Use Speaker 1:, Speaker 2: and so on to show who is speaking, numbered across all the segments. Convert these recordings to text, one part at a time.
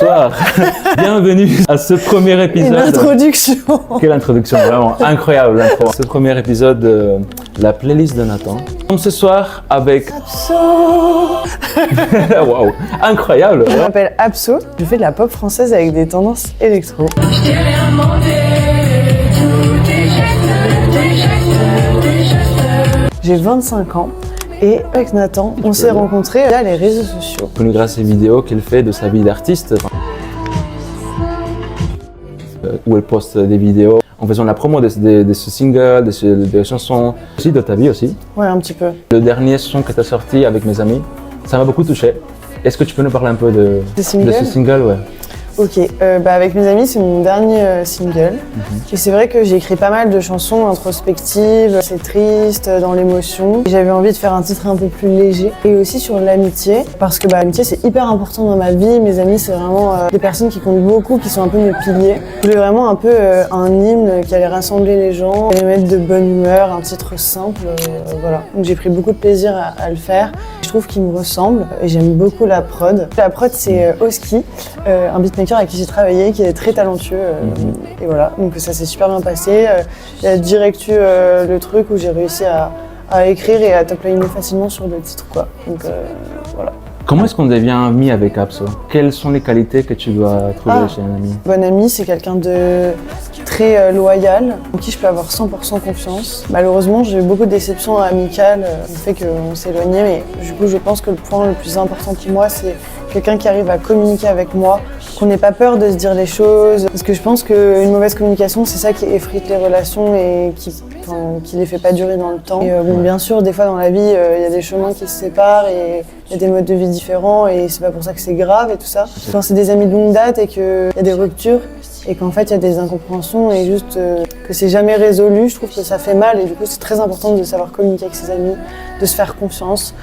Speaker 1: Bonsoir, bienvenue à ce premier épisode.
Speaker 2: Une introduction.
Speaker 1: Quelle introduction, vraiment incroyable l'intro. Ce premier épisode de la playlist de Nathan. Comme ce soir avec
Speaker 2: Abso.
Speaker 1: Waouh, incroyable.
Speaker 2: Je m'appelle Abso, je fais de la pop française avec des tendances électro. J'ai 25 ans. Et avec Nathan, on s'est rencontrés via les réseaux sociaux.
Speaker 1: Connu grâce aux vidéos qu'elle fait de sa vie d'artiste, où elle poste des vidéos en faisant la promo de ce single, des chansons, aussi de ta vie aussi.
Speaker 2: Ouais, un petit peu.
Speaker 1: Le dernier son que tu as sorti avec mes amis, ça m'a beaucoup touché. Est-ce que tu peux nous parler un peu de ce single? Ouais.
Speaker 2: Ok, avec mes amis, c'est mon dernier single. Et c'est vrai que j'ai écrit pas mal de chansons introspectives, c'est triste, dans l'émotion. J'avais envie de faire un titre un peu plus léger. Et aussi sur l'amitié, parce que l'amitié c'est hyper important dans ma vie. Mes amis, c'est vraiment des personnes qui comptent beaucoup, qui sont un peu mes piliers. Je voulais vraiment un peu un hymne qui allait rassembler les gens, et les mettre de bonne humeur, un titre simple, voilà. Donc j'ai pris beaucoup de plaisir à le faire. Je trouve qu'il me ressemble et j'aime beaucoup la prod. La prod c'est Oski, un beatmaker avec qui j'ai travaillé, qui est très talentueux, et voilà, donc ça s'est super bien passé. Il a direct eu le truc où j'ai réussi à écrire et à t'uploader facilement sur le titre, quoi. Donc voilà.
Speaker 1: Comment est-ce qu'on devient ami avec Abso? Quelles sont les qualités que tu dois trouver chez un ami?
Speaker 2: Bon ami, c'est quelqu'un de très loyal, en qui je peux avoir 100% confiance. Malheureusement, j'ai eu beaucoup de déceptions amicales, du fait qu'on s'est éloigné, mais du coup, je pense que le point le plus important pour moi, c'est quelqu'un qui arrive à communiquer avec moi, qu'on n'ait pas peur de se dire les choses. Parce que je pense qu'une mauvaise communication, c'est ça qui effrite les relations et qui les fait pas durer dans le temps. Et bien sûr, des fois dans la vie, il y a des chemins qui se séparent et il y a des modes de vie différents et c'est pas pour ça que c'est grave et tout ça. Quand c'est des amis de longue date et qu'il y a des ruptures et qu'en fait il y a des incompréhensions et juste que c'est jamais résolu, je trouve que ça fait mal et du coup c'est très important de savoir communiquer avec ses amis, de se faire confiance,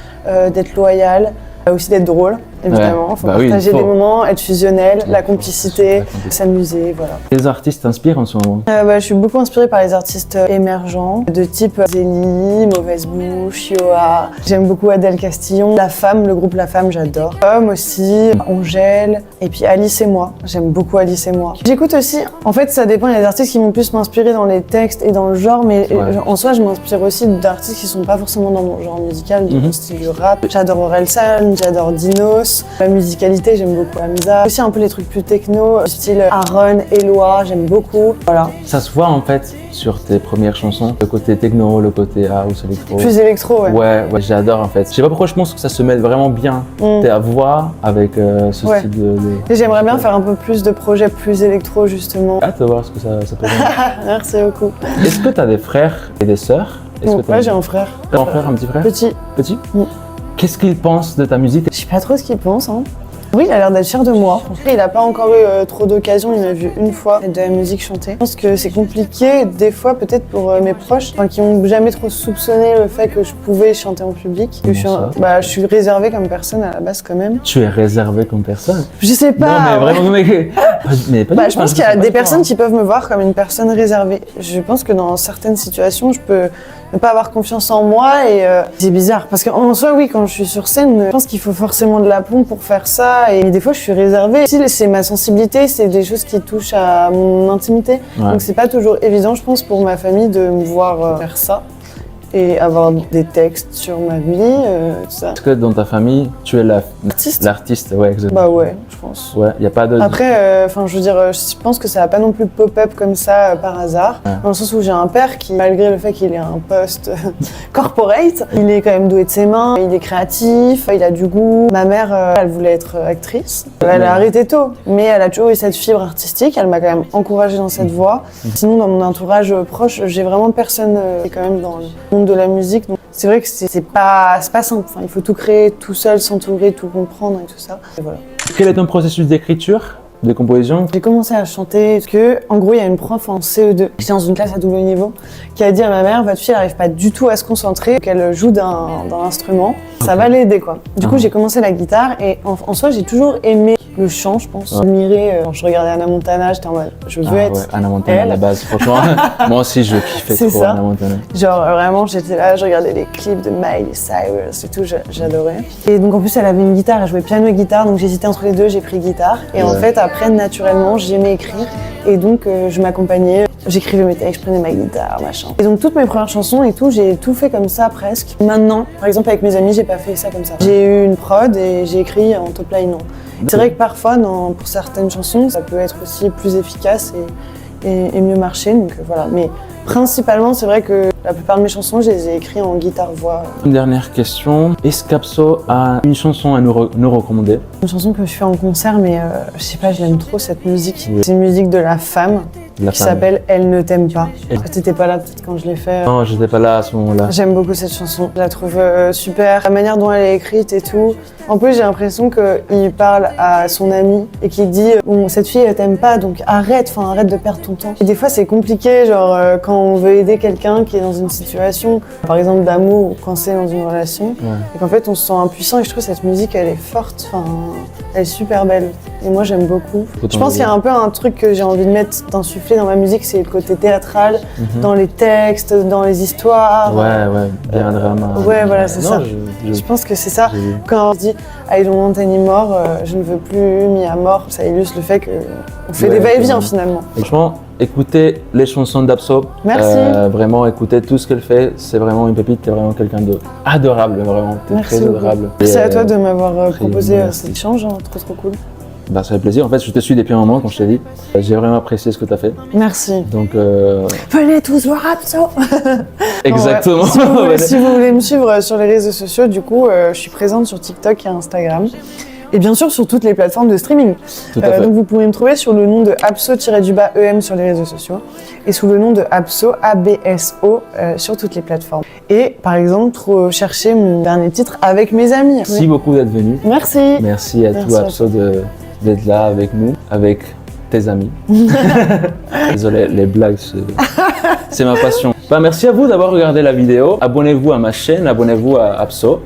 Speaker 2: d'être loyal. Aussi d'être drôle, évidemment. Il faut partager des moments, être fusionnel, la complicité, s'amuser, voilà.
Speaker 1: Quels artistes t'inspirent en ce moment?
Speaker 2: Je suis beaucoup inspirée par les artistes émergents, de type Zélie, Mauvaise Bouche, Yoa. J'aime beaucoup Adèle Castillon. La Femme, le groupe La Femme, j'adore. Homme aussi, Angèle, et puis Alice et moi. J'aime beaucoup Alice et moi. J'écoute aussi, en fait, ça dépend, il y a des artistes qui vont plus m'inspirer dans les textes et dans le genre, mais en soi, je m'inspire aussi d'artistes qui sont pas forcément dans mon genre musical, dans mon style du rap. J'adore Orelsan, j'adore Dinos. La musicalité, j'aime beaucoup Hamza. Aussi un peu les trucs plus techno, style Aaron, Eloi, j'aime beaucoup. Voilà. Ça
Speaker 1: se voit en fait sur tes premières chansons, le côté techno, le côté house, électro.
Speaker 2: Plus électro, ouais.
Speaker 1: Ouais, j'adore en fait. Je sais pas pourquoi je pense que ça se mêle vraiment bien, ta voix avec ce style de...
Speaker 2: J'aimerais bien faire un peu plus de projets plus électro justement.
Speaker 1: Hâte de voir ce que ça peut donner.
Speaker 2: Merci beaucoup.
Speaker 1: Est-ce que tu as des frères et des sœurs?
Speaker 2: Ouais, j'ai un frère.
Speaker 1: T'as un frère, un petit frère?
Speaker 2: Petit.
Speaker 1: Petit? Qu'est-ce qu'il pense de ta musique?
Speaker 2: Je sais pas trop ce qu'il pense, hein. Oui, il a l'air d'être fier de moi. Il n'a pas encore eu trop d'occasions, il m'a vu une fois de la musique chanter. Je pense que c'est compliqué, des fois peut-être pour mes proches, qui n'ont jamais trop soupçonné le fait que je pouvais chanter en public. Je suis réservée comme personne à la base quand même.
Speaker 1: Tu es réservée comme personne?
Speaker 2: Je sais pas.
Speaker 1: Non mais vraiment,
Speaker 2: je pense qu'il y a des personnes qui peuvent me voir comme une personne réservée. Je pense que dans certaines situations, je peux ne pas avoir confiance en moi et c'est bizarre. Parce qu'en soi, oui, quand je suis sur scène, je pense qu'il faut forcément de l'aplomb pour faire ça. Et des fois, je suis réservée. Si c'est ma sensibilité, c'est des choses qui touchent à mon intimité. Donc c'est pas toujours évident, je pense, pour ma famille de me voir faire ça et avoir des textes sur ma vie, tout ça.
Speaker 1: Est-ce que dans ta famille, tu es l'artiste? Ouais, exactement.
Speaker 2: Bah ouais, je pense.
Speaker 1: Ouais, y a pas de...
Speaker 2: Après, je pense que ça va pas non plus pop-up comme ça par hasard. Dans le sens où j'ai un père qui, malgré le fait qu'il ait un poste corporate, il est quand même doué de ses mains, il est créatif, il a du goût. Ma mère, elle voulait être actrice. Elle a arrêté tôt, mais elle a toujours eu cette fibre artistique. Elle m'a quand même encouragée dans cette voie. Sinon, dans mon entourage proche, j'ai vraiment personne qui est quand même dans le monde de la musique. Donc, c'est vrai que c'est pas simple. Enfin, il faut tout créer tout seul, s'entourer, tout comprendre et tout ça. Et voilà.
Speaker 1: Quel est ton processus d'écriture, de composition?
Speaker 2: J'ai commencé à chanter parce que, en gros, il y a une prof en CE2, j'étais dans une classe à double niveau, qui a dit à ma mère, votre fille n'arrive pas du tout à se concentrer, qu'elle joue d'un instrument. Ça va l'aider quoi. Du coup, j'ai commencé la guitare et en soi, j'ai toujours aimé le chant, je pense. Admiré, quand je regardais Hannah Montana, j'étais en mode, je veux être
Speaker 1: Hannah Montana à la base, franchement. Moi aussi, je kiffais
Speaker 2: C'est
Speaker 1: trop
Speaker 2: ça.
Speaker 1: Hannah Montana.
Speaker 2: Genre vraiment, j'étais là, je regardais les clips de Miley Cyrus et tout, j'adorais. Et donc en plus, elle avait une guitare, elle jouait piano et guitare, donc j'hésitais entre les deux, j'ai pris guitare. Et en fait, après, naturellement, j'aimais écrire et donc je m'accompagnais. J'écrivais mes textes, je prenais ma guitare, machin. Et donc toutes mes premières chansons et tout, j'ai tout fait comme ça presque. Maintenant, par exemple avec mes amis, j'ai pas fait ça comme ça. J'ai eu une prod et j'ai écrit en top line. C'est vrai que parfois, pour certaines chansons, ça peut être aussi plus efficace et mieux marcher, donc voilà. Mais principalement, c'est vrai que la plupart de mes chansons, je les ai écrites en guitare-voix.
Speaker 1: Une dernière question, est-ce qu'Abso a une chanson à nous recommander?
Speaker 2: Une chanson que je fais en concert, mais je sais pas, je l'aime trop cette musique. Oui. C'est une musique de La Femme. Qui s'appelle Elle ne t'aime pas. T'étais pas là peut-être quand je l'ai fait.
Speaker 1: Non, j'étais pas là à ce moment-là.
Speaker 2: J'aime beaucoup cette chanson. Je la trouve super. La manière dont elle est écrite et tout. En plus, j'ai l'impression qu'il parle à son ami et qu'il dit bon, cette fille elle t'aime pas, donc arrête de perdre ton temps. Et des fois, c'est compliqué, genre quand on veut aider quelqu'un qui est dans une situation, par exemple d'amour ou quand c'est dans une relation, et qu'en fait on se sent impuissant. Et je trouve cette musique, elle est forte. Elle est super belle. Et moi, j'aime beaucoup. Je pense qu'il y a un peu un truc que j'ai envie de mettre, d'insuffler dans ma musique, c'est le côté théâtral, dans les textes, dans les histoires.
Speaker 1: Ouais, bien drama.
Speaker 2: Ouais, voilà, c'est ça. Je pense que c'est ça. Quand on se dit I don't want anymore, je ne veux plus mis à mort, ça illustre le fait qu'on fait des va-et-vient finalement.
Speaker 1: Franchement, écoutez les chansons d'Abso.
Speaker 2: Merci.
Speaker 1: Vraiment, écoutez tout ce qu'elle fait. C'est vraiment une pépite, t'es vraiment quelqu'un d'adorable, vraiment. T'es très adorable.
Speaker 2: Merci à toi de m'avoir proposé cet échange, trop cool.
Speaker 1: Bah, ça fait plaisir. En fait, je te suis depuis un moment, quand je t'ai dit. J'ai vraiment apprécié ce que tu as fait.
Speaker 2: Merci.
Speaker 1: Donc,
Speaker 2: venez tous voir Abso.
Speaker 1: Exactement.
Speaker 2: Si vous voulez me suivre sur les réseaux sociaux, du coup, je suis présente sur TikTok et Instagram. Et bien sûr, sur toutes les plateformes de streaming.
Speaker 1: Tout à fait.
Speaker 2: Donc, vous pouvez me trouver sur le nom de Abso-EM sur les réseaux sociaux et sous le nom de Abso, ABSO, sur toutes les plateformes. Et par exemple, chercher mon dernier titre avec mes amis.
Speaker 1: Merci beaucoup d'être venu.
Speaker 2: Merci.
Speaker 1: Merci à toi, Abso, d'être là avec nous, avec tes amis. Désolé, les blagues, c'est ma passion. Bah, merci à vous d'avoir regardé la vidéo. Abonnez-vous à ma chaîne, abonnez-vous à Abso.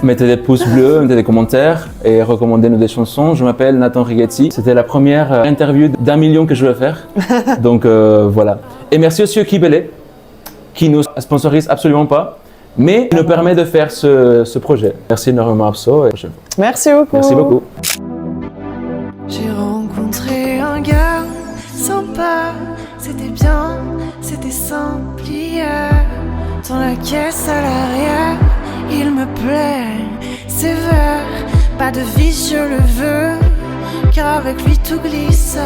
Speaker 1: Mettez des pouces bleus, mettez des commentaires et recommandez-nous des chansons. Je m'appelle Nathan Righetti. C'était la première interview d'1 million que je vais faire. Donc voilà. Et merci aussi au Kibele qui nous sponsorise absolument pas, mais nous permet de faire ce projet. Merci énormément Abso.
Speaker 2: Merci beaucoup.
Speaker 1: Merci beaucoup.
Speaker 3: J'ai rencontré un gars sympa, c'était bien, c'était simple hier. Dans la caisse à l'arrière, il me plaît, sévère, pas de vie je le veux, car avec lui tout glisse.